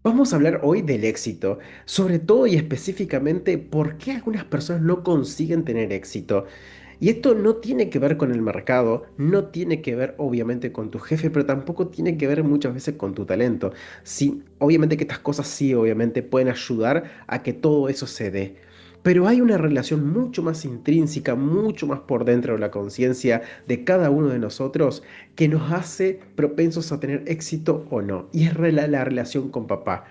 Vamos a hablar hoy del éxito, sobre todo y específicamente por qué algunas personas no consiguen tener éxito. Y esto no tiene que ver con el mercado, no tiene que ver obviamente con tu jefe, pero tampoco tiene que ver muchas veces con tu talento. Sí, obviamente que estas cosas sí, obviamente pueden ayudar a que todo eso se dé. Pero hay una relación mucho más intrínseca, mucho más por dentro de la conciencia de cada uno de nosotros que nos hace propensos a tener éxito o no. Y es la relación con papá.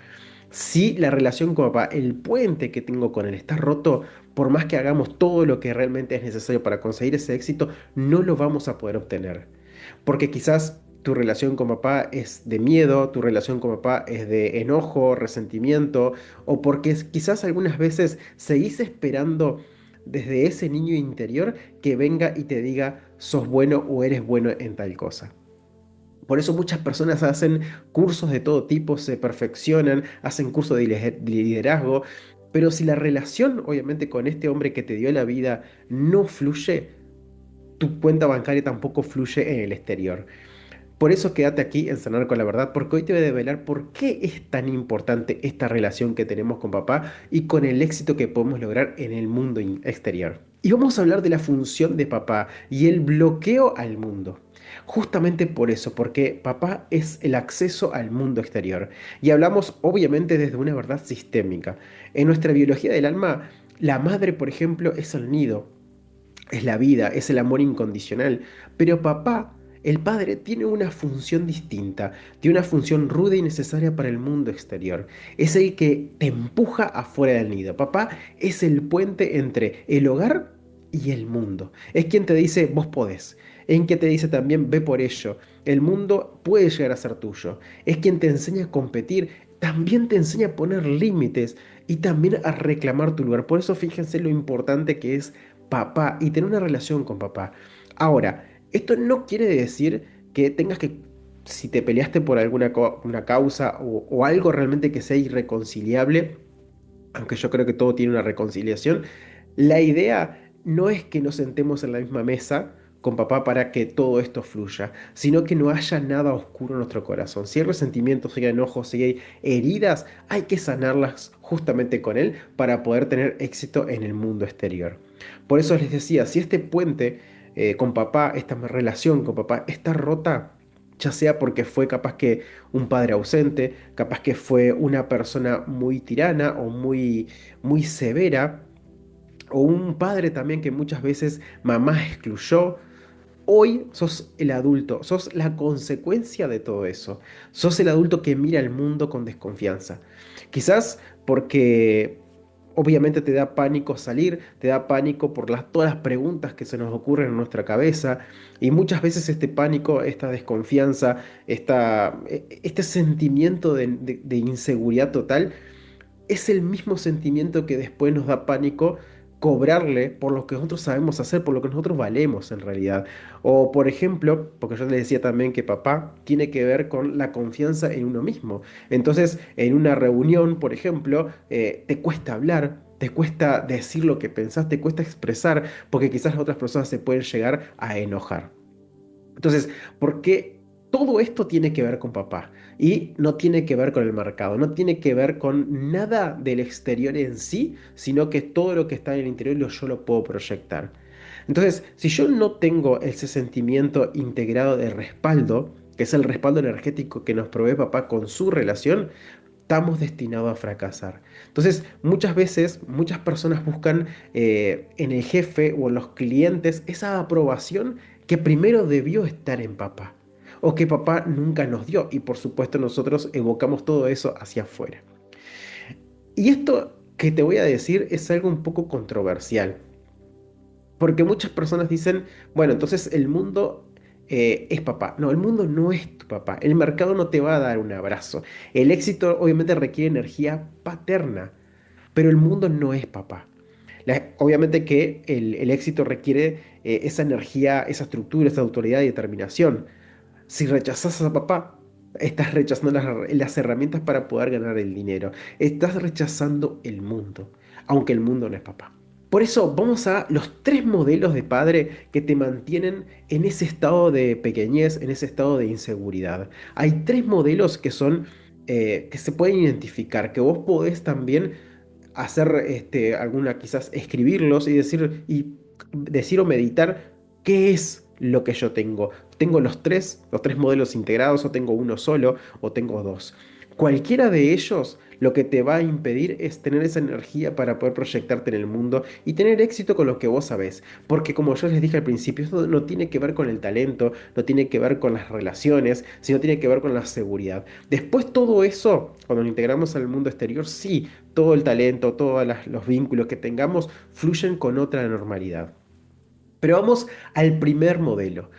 Si la relación con papá, el puente que tengo con él está roto, por más que hagamos todo lo que realmente es necesario para conseguir ese éxito, no lo vamos a poder obtener. Porque quizás tu relación con papá es de miedo, tu relación con papá es de enojo, resentimiento, o porque quizás algunas veces seguís esperando desde ese niño interior que venga y te diga, sos bueno o eres bueno en tal cosa. Por eso muchas personas hacen cursos de todo tipo, se perfeccionan, hacen cursos de liderazgo, pero si la relación, obviamente, con este hombre que te dio la vida no fluye, tu cuenta bancaria tampoco fluye en el exterior. Por eso quédate aquí en Sanar con la Verdad, porque hoy te voy a develar por qué es tan importante esta relación que tenemos con papá y con el éxito que podemos lograr en el mundo exterior. Y vamos a hablar de la función de papá y el bloqueo al mundo. Justamente por eso, porque papá es el acceso al mundo exterior. Y hablamos obviamente desde una verdad sistémica. En nuestra biología del alma, la madre, por ejemplo, es el nido, es la vida, es el amor incondicional. Pero papá, el padre, tiene una función distinta, tiene una función ruda y necesaria para el mundo exterior. Es el que te empuja afuera del nido. Papá es el puente entre el hogar y el mundo. Es quien te dice, vos podés. En que te dice también, ve por ello. El mundo puede llegar a ser tuyo. Es quien te enseña a competir. También te enseña a poner límites y también a reclamar tu lugar. Por eso fíjense lo importante que es papá y tener una relación con papá. Ahora, esto no quiere decir que tengas que, si te peleaste por alguna una causa o algo realmente que sea irreconciliable, aunque yo creo que todo tiene una reconciliación, la idea no es que nos sentemos en la misma mesa con papá para que todo esto fluya, sino que no haya nada oscuro en nuestro corazón. Si hay resentimientos, si hay enojos, si hay heridas, hay que sanarlas justamente con él para poder tener éxito en el mundo exterior. Por eso les decía, si este puente con papá, esta relación con papá está rota, ya sea porque fue capaz que un padre ausente, capaz que fue una persona muy tirana o muy severa, o un padre también que muchas veces mamá excluyó. Hoy sos el adulto, sos la consecuencia de todo eso. Sos el adulto que mira el mundo con desconfianza. Quizás porque obviamente te da pánico salir, te da pánico por todas las preguntas que se nos ocurren en nuestra cabeza y muchas veces este pánico, esta desconfianza, este sentimiento de inseguridad total es el mismo sentimiento que después nos da pánico cobrarle por lo que nosotros sabemos hacer, por lo que nosotros valemos en realidad. O por ejemplo, porque yo le decía también que papá tiene que ver con la confianza en uno mismo. Entonces, en una reunión, por ejemplo, te cuesta hablar. Te cuesta decir lo que pensás, te cuesta expresar, porque quizás las otras personas se pueden llegar a enojar. Entonces, ¿por qué todo esto tiene que ver con papá? Y no tiene que ver con el mercado, no tiene que ver con nada del exterior en sí, sino que todo lo que está en el interior yo lo puedo proyectar. Entonces, si yo no tengo ese sentimiento integrado de respaldo, que es el respaldo energético que nos provee papá con su relación, estamos destinados a fracasar. Entonces, muchas veces, muchas personas buscan en el jefe o en los clientes esa aprobación que primero debió estar en papá, o que papá nunca nos dio, y por supuesto nosotros evocamos todo eso hacia afuera. Y esto que te voy a decir es algo un poco controversial, porque muchas personas dicen, bueno, entonces el mundo es papá. No, el mundo no es tu papá. El mercado no te va a dar un abrazo. El éxito obviamente requiere energía paterna, pero el mundo no es papá. Obviamente que el éxito requiere esa energía, esa estructura, esa autoridad y determinación. Si rechazas a papá, estás rechazando las herramientas para poder ganar el dinero. Estás rechazando el mundo, aunque el mundo no es papá. Por eso vamos a los tres modelos de padre que te mantienen en ese estado de pequeñez, en ese estado de inseguridad. Hay tres modelos que son que se pueden identificar, que vos podés también hacer alguna, quizás escribirlos y decir o meditar qué es lo que yo tengo. ¿Tengo los tres modelos integrados o tengo uno solo o tengo dos? Cualquiera de ellos lo que te va a impedir es tener esa energía para poder proyectarte en el mundo y tener éxito con lo que vos sabés. Porque como yo les dije al principio, esto no tiene que ver con el talento, no tiene que ver con las relaciones, sino tiene que ver con la seguridad. Después todo eso, cuando lo integramos al mundo exterior, sí, todo el talento, todos los vínculos que tengamos fluyen con otra normalidad. Pero vamos al primer modelo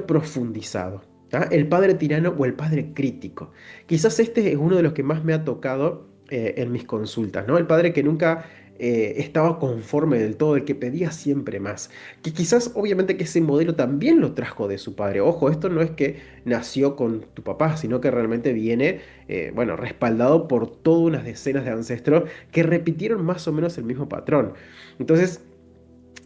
profundizado. ¿Ah? El padre tirano o el padre crítico. Quizás este es uno de los que más me ha tocado en mis consultas, ¿no? El padre que nunca estaba conforme del todo, el que pedía siempre más. Que quizás obviamente que ese modelo también lo trajo de su padre. Ojo, esto no es que nació con tu papá, sino que realmente viene, bueno, respaldado por todas unas decenas de ancestros que repitieron más o menos el mismo patrón. Entonces,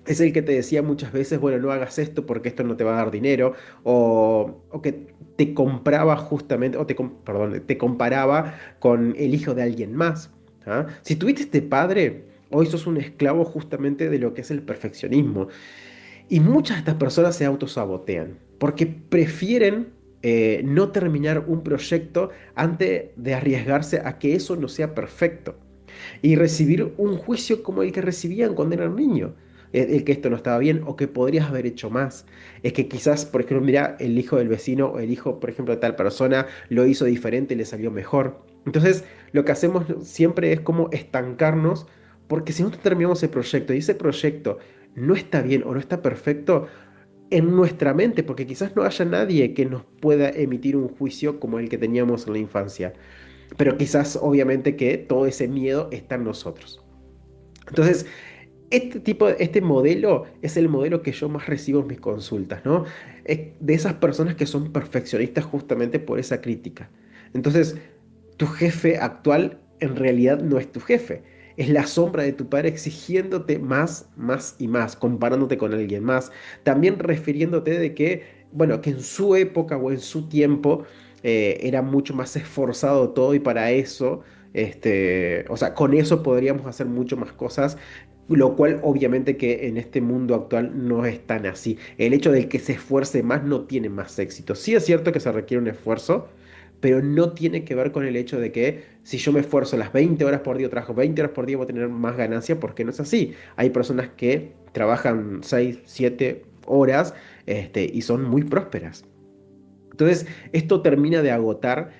es el que te decía muchas veces, bueno, no hagas esto porque esto no te va a dar dinero, o que te compraba justamente, perdón, te comparaba con el hijo de alguien más. ¿Ah? Si tuviste este padre, hoy sos un esclavo justamente de lo que es el perfeccionismo. Y muchas de estas personas se autosabotean porque prefieren no terminar un proyecto antes de arriesgarse a que eso no sea perfecto y recibir un juicio como el que recibían cuando eran niños. El que esto no estaba bien o que podrías haber hecho más. Es que quizás, por ejemplo, mira, el hijo del vecino o el hijo, por ejemplo, de tal persona lo hizo diferente y le salió mejor. Entonces, lo que hacemos siempre es como estancarnos, porque si nosotros terminamos el proyecto y ese proyecto no está bien o no está perfecto, en nuestra mente, porque quizás no haya nadie que nos pueda emitir un juicio como el que teníamos en la infancia. Pero quizás obviamente que todo ese miedo está en nosotros. Entonces, este modelo es el modelo que yo más recibo en mis consultas, ¿no? Es de esas personas que son perfeccionistas justamente por esa crítica. Entonces, tu jefe actual en realidad no es tu jefe. Es la sombra de tu padre exigiéndote más, más y más, comparándote con alguien más. También refiriéndote de que, bueno, que en su época o en su tiempo era mucho más esforzado todo y para eso, o sea, con eso podríamos hacer mucho más cosas, lo cual obviamente que en este mundo actual no es tan así. El hecho de que se esfuerce más no tiene más éxito. Sí es cierto que se requiere un esfuerzo, pero no tiene que ver con el hecho de que si yo me esfuerzo las 20 horas por día o trabajo 20 horas por día voy a tener más ganancia, porque no es así. Hay personas que trabajan 6 7 horas y son muy prósperas. Entonces, esto termina de agotar,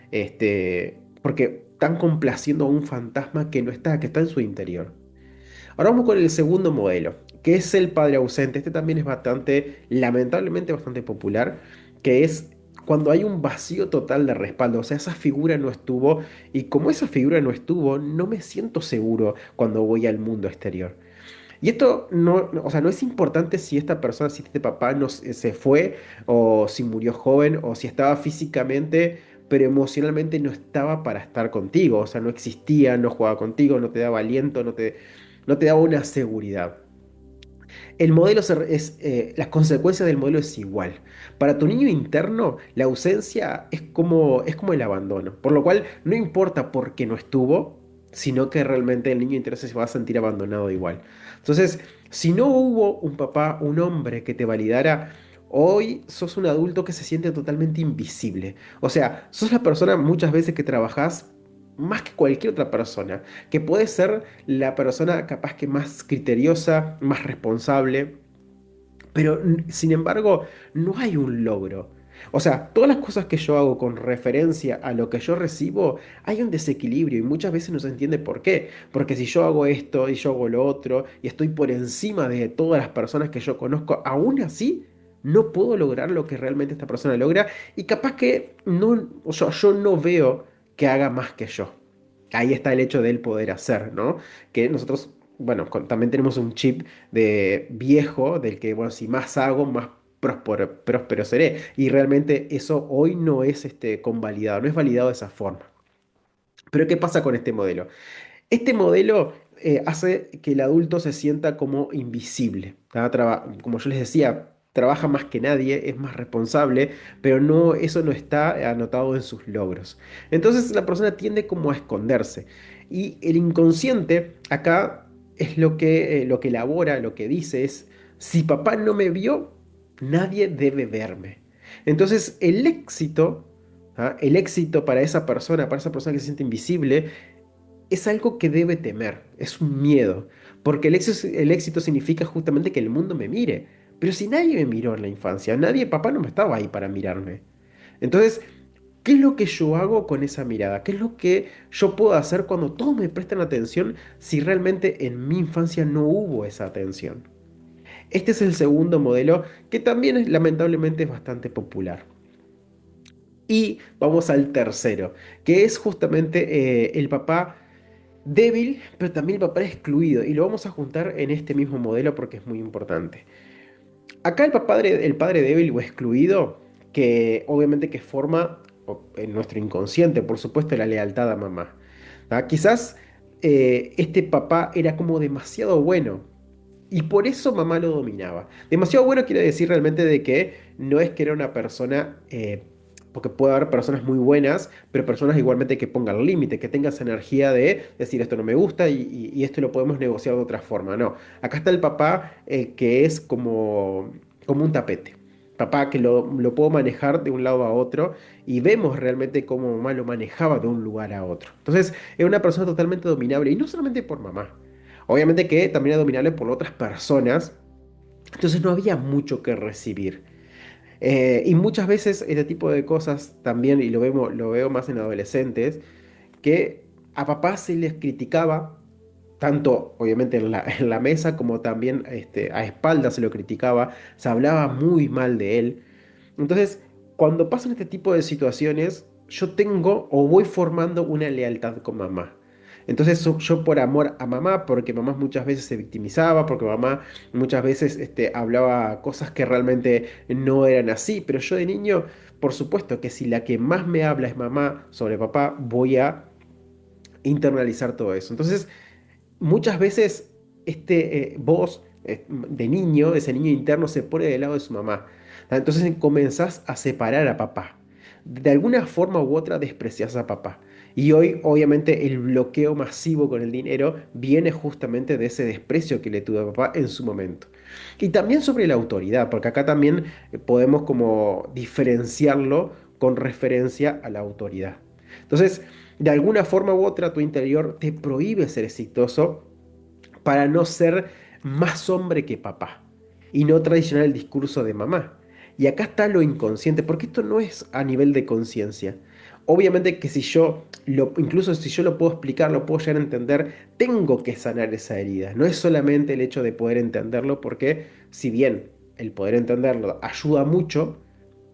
porque están complaciendo a un fantasma que no está, que está en su interior. Ahora vamos con el segundo modelo, que es el padre ausente. Este también es bastante, lamentablemente bastante popular, que es cuando hay un vacío total de respaldo. O sea, esa figura no estuvo y como esa figura no estuvo, no me siento seguro cuando voy al mundo exterior. Y esto o sea, no es importante si esta persona, si este papá no se fue o si murió joven o si estaba físicamente, pero emocionalmente no estaba para estar contigo. O sea, no existía, no jugaba contigo, no te daba aliento, no te daba una seguridad. El modelo las consecuencias del modelo es igual. Para tu niño interno, la ausencia es como el abandono, por lo cual no importa por qué no estuvo, sino que realmente el niño interno se va a sentir abandonado igual. Entonces, si no hubo un papá, un hombre que te validara, hoy sos un adulto que se siente totalmente invisible. O sea, sos la persona muchas veces que trabajás más que cualquier otra persona, que puede ser la persona capaz que más criteriosa, más responsable, pero sin embargo no hay un logro. O sea, todas las cosas que yo hago con referencia a lo que yo recibo, hay un desequilibrio y muchas veces no se entiende por qué. Porque si yo hago esto y yo hago lo otro y estoy por encima de todas las personas que yo conozco, aún así no puedo lograr lo que realmente esta persona logra y capaz que no, o sea, yo no veo que haga más que yo. Ahí está el hecho del poder hacer, ¿no? Que nosotros, bueno, también tenemos un chip de viejo del que, bueno, si más hago, más próspero seré. Y realmente eso hoy no es convalidado, no es validado de esa forma. Pero ¿qué pasa con este modelo? Este modelo hace que el adulto se sienta como invisible. ¿Tá? Como yo les decía, trabaja más que nadie, es más responsable, pero no, eso no está anotado en sus logros. Entonces la persona tiende como a esconderse. Y el inconsciente acá es lo que elabora, lo que dice es, si papá no me vio, nadie debe verme. Entonces el éxito, ¿ah? El éxito para esa persona que se siente invisible, es algo que debe temer, es un miedo, porque el éxito significa justamente que el mundo me mire. Pero si nadie me miró en la infancia, nadie, papá no me estaba ahí para mirarme. Entonces, ¿qué es lo que yo hago con esa mirada? ¿Qué es lo que yo puedo hacer cuando todos me prestan atención si realmente en mi infancia no hubo esa atención? Este es el segundo modelo que también lamentablemente es bastante popular. Y vamos al tercero, que es justamente el papá débil, pero también el papá excluido. Y lo vamos a juntar en este mismo modelo porque es muy importante. Acá el padre débil o excluido, que obviamente que forma en nuestro inconsciente, por supuesto, la lealtad a mamá. ¿Ah? Quizás este papá era como demasiado bueno y por eso mamá lo dominaba. Demasiado bueno quiere decir realmente de que no es que era una persona, porque puede haber personas muy buenas, pero personas igualmente que pongan límite, que tengan esa energía de decir esto no me gusta y esto lo podemos negociar de otra forma. No, acá está el papá que es como un tapete. Papá que lo puedo manejar de un lado a otro y vemos realmente cómo mamá lo manejaba de un lugar a otro. Entonces, es una persona totalmente dominable y no solamente por mamá. Obviamente que también era dominable por otras personas, entonces no había mucho que recibir. Y muchas veces este tipo de cosas también, y lo veo más en adolescentes, que a papás se les criticaba, tanto obviamente en la mesa como también a espaldas se lo criticaba, se hablaba muy mal de él. Entonces, cuando pasan este tipo de situaciones, yo tengo o voy formando una lealtad con mamá. Entonces yo por amor a mamá, porque mamá muchas veces se victimizaba, porque mamá muchas veces hablaba cosas que realmente no eran así, pero yo de niño, por supuesto que si la que más me habla es mamá sobre papá, voy a internalizar todo eso. Entonces, muchas veces vos de niño, ese niño interno se pone del lado de su mamá. ¿Ah? Entonces comenzás a separar a papá. De alguna forma u otra desprecias a papá. Y hoy, obviamente, el bloqueo masivo con el dinero viene justamente de ese desprecio que le tuvo a papá en su momento. Y también sobre la autoridad, porque acá también podemos como diferenciarlo con referencia a la autoridad. Entonces, de alguna forma u otra, tu interior te prohíbe ser exitoso para no ser más hombre que papá y no traicionar el discurso de mamá. Y acá está lo inconsciente, porque esto no es a nivel de conciencia. Obviamente que si yo, incluso si yo lo puedo explicar, lo puedo llegar a entender, tengo que sanar esa herida. No es solamente el hecho de poder entenderlo, porque si bien el poder entenderlo ayuda mucho,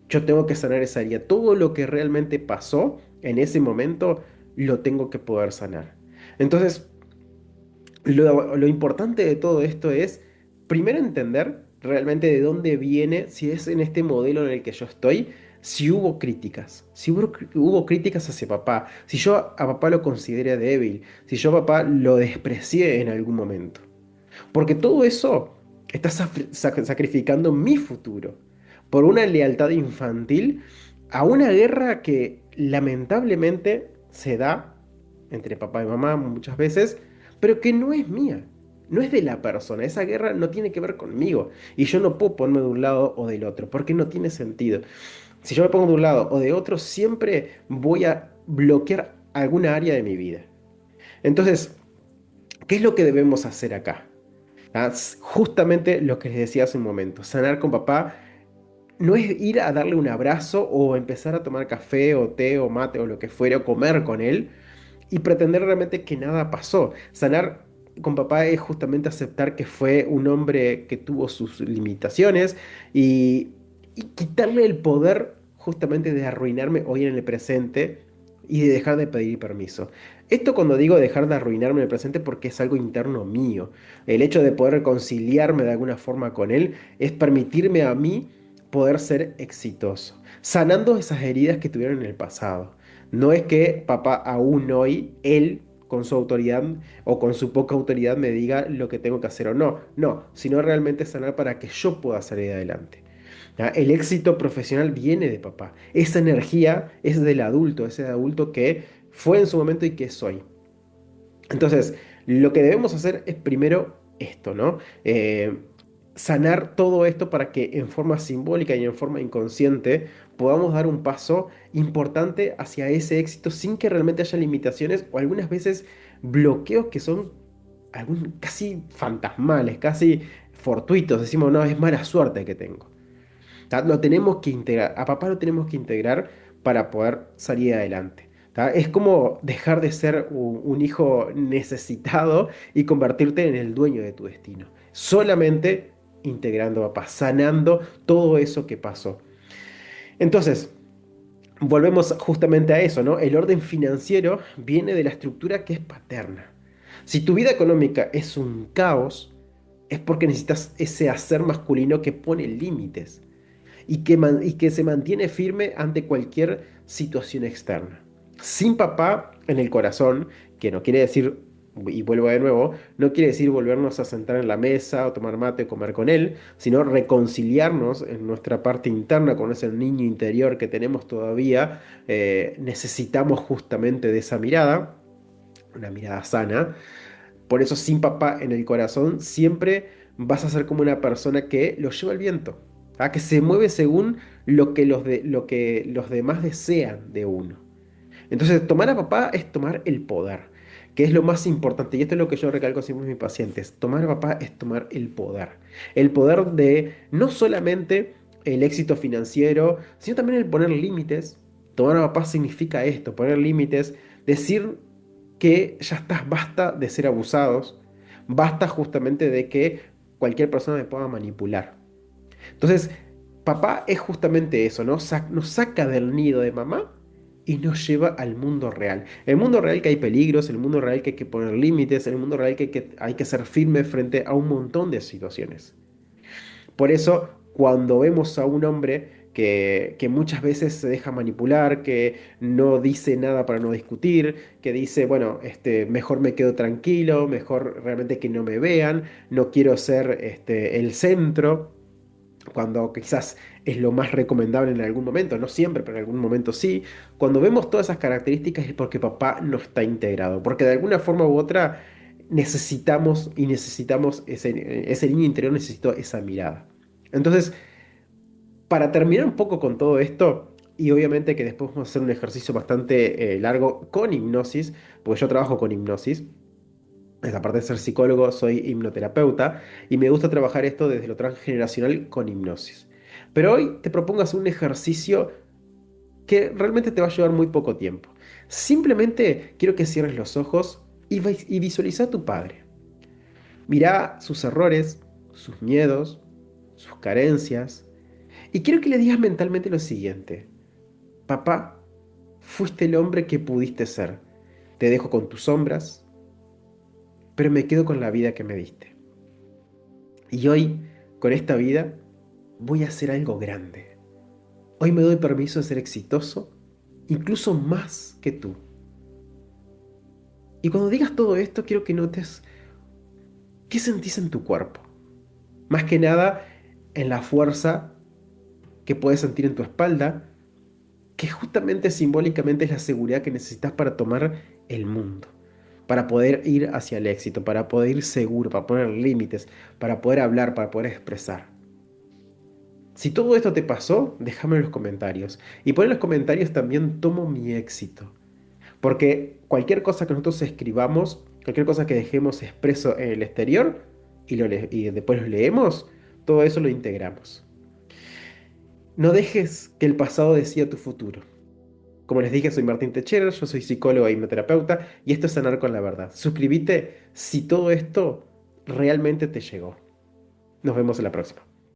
yo tengo que sanar esa herida. Todo lo que realmente pasó en ese momento, lo tengo que poder sanar. Entonces, lo importante de todo esto es, primero entender realmente de dónde viene, si es en este modelo en el que yo estoy, si hubo críticas, si hubo críticas hacia papá, si yo a papá lo consideré débil, si yo a papá lo desprecié en algún momento. Porque todo eso está sacrificando mi futuro por una lealtad infantil a una guerra que lamentablemente se da entre papá y mamá muchas veces, pero que no es mía, no es de la persona. Esa guerra no tiene que ver conmigo y yo no puedo ponerme de un lado o del otro porque no tiene sentido. Si yo me pongo de un lado o de otro, siempre voy a bloquear alguna área de mi vida. Entonces, ¿qué es lo que debemos hacer acá? Justamente lo que les decía hace un momento, sanar con papá no es ir a darle un abrazo o empezar a tomar café o té o mate o lo que fuera o comer con él y pretender realmente que nada pasó. Sanar con papá es justamente aceptar que fue un hombre que tuvo sus limitaciones y, y quitarle el poder justamente de arruinarme hoy en el presente y de dejar de pedir permiso. Esto cuando digo dejar de arruinarme en el presente porque es algo interno mío. El hecho de poder reconciliarme de alguna forma con él es permitirme a mí poder ser exitoso, sanando esas heridas que tuvieron en el pasado. No es que papá aún hoy, él con su autoridad o con su poca autoridad me diga lo que tengo que hacer o no. No, sino realmente sanar para que yo pueda salir adelante. ¿Ya? El éxito profesional viene de papá. Esa energía es del adulto, ese adulto que fue en su momento y que soy. Entonces, lo que debemos hacer es primero esto, ¿no? Sanar todo esto para que en forma simbólica y en forma inconsciente podamos dar un paso importante hacia ese éxito sin que realmente haya limitaciones o algunas veces bloqueos que son casi fantasmales, casi fortuitos. Decimos, no, es mala suerte que tengo. ¿Tá? Lo tenemos que integrar, a papá lo tenemos que integrar para poder salir adelante. ¿Tá? Es como dejar de ser un hijo necesitado y convertirte en el dueño de tu destino. Solamente integrando a papá, sanando todo eso que pasó. Entonces, volvemos justamente a eso, ¿no? El orden financiero viene de la estructura que es paterna. Si tu vida económica es un caos, es porque necesitas ese hacer masculino que pone límites y que se mantiene firme ante cualquier situación externa. Sin papá en el corazón, que no quiere decir, y vuelvo de nuevo, no quiere decir volvernos a sentar en la mesa o tomar mate o comer con él, sino reconciliarnos en nuestra parte interna con ese niño interior que tenemos todavía. Necesitamos justamente de esa mirada, una mirada sana. Por eso sin papá en el corazón siempre vas a ser como una persona que lo lleva el viento, que se mueve según lo que los demás desean de uno. Entonces tomar a papá es tomar el poder, que es lo más importante. Y esto es lo que yo recalco siempre a mis pacientes. Tomar a papá es tomar el poder. El poder de no solamente el éxito financiero, sino también el poner límites. Tomar a papá significa esto, poner límites, decir que ya estás, basta de ser abusados, basta justamente de que cualquier persona me pueda manipular. Entonces, papá es justamente eso, ¿no? Nos saca del nido de mamá y nos lleva al mundo real. El mundo real que hay peligros, el mundo real que hay que poner límites, el mundo real que hay que ser firme frente a un montón de situaciones. Por eso, cuando vemos a un hombre que muchas veces se deja manipular, que no dice nada para no discutir, que dice, bueno, mejor me quedo tranquilo, mejor realmente que no me vean, no quiero ser el centro, cuando quizás es lo más recomendable en algún momento, no siempre, pero en algún momento sí. Cuando vemos todas esas características es porque papá no está integrado, porque de alguna forma u otra necesitamos ese niño interior necesitó esa mirada. Entonces, para terminar un poco con todo esto, y obviamente que después vamos a hacer un ejercicio bastante largo con hipnosis, porque yo trabajo con hipnosis. Aparte de ser psicólogo, soy hipnoterapeuta y me gusta trabajar esto desde lo transgeneracional con hipnosis. Pero hoy te propongo hacer un ejercicio que realmente te va a llevar muy poco tiempo. Simplemente quiero que cierres los ojos y visualiza a tu padre. Mira sus errores, sus miedos, sus carencias. Y quiero que le digas mentalmente lo siguiente. Papá, fuiste el hombre que pudiste ser. Te dejo con tus sombras, pero me quedo con la vida que me diste. Y hoy, con esta vida, voy a hacer algo grande. Hoy me doy permiso de ser exitoso, incluso más que tú. Y cuando digas todo esto, quiero que notes qué sentís en tu cuerpo. Más que nada, en la fuerza que puedes sentir en tu espalda, que justamente simbólicamente es la seguridad que necesitas para tomar el mundo, para poder ir hacia el éxito, para poder ir seguro, para poner límites, para poder hablar, para poder expresar. Si todo esto te pasó, déjame en los comentarios. Y pon en los comentarios también tomo mi éxito. Porque cualquier cosa que nosotros escribamos, cualquier cosa que dejemos expreso en el exterior y después lo leemos, todo eso lo integramos. No dejes que el pasado decida tu futuro. Como les dije, soy Martín Techera, yo soy psicólogo e hipnoterapeuta y esto es Sanar con la Verdad. Suscríbete si todo esto realmente te llegó. Nos vemos en la próxima.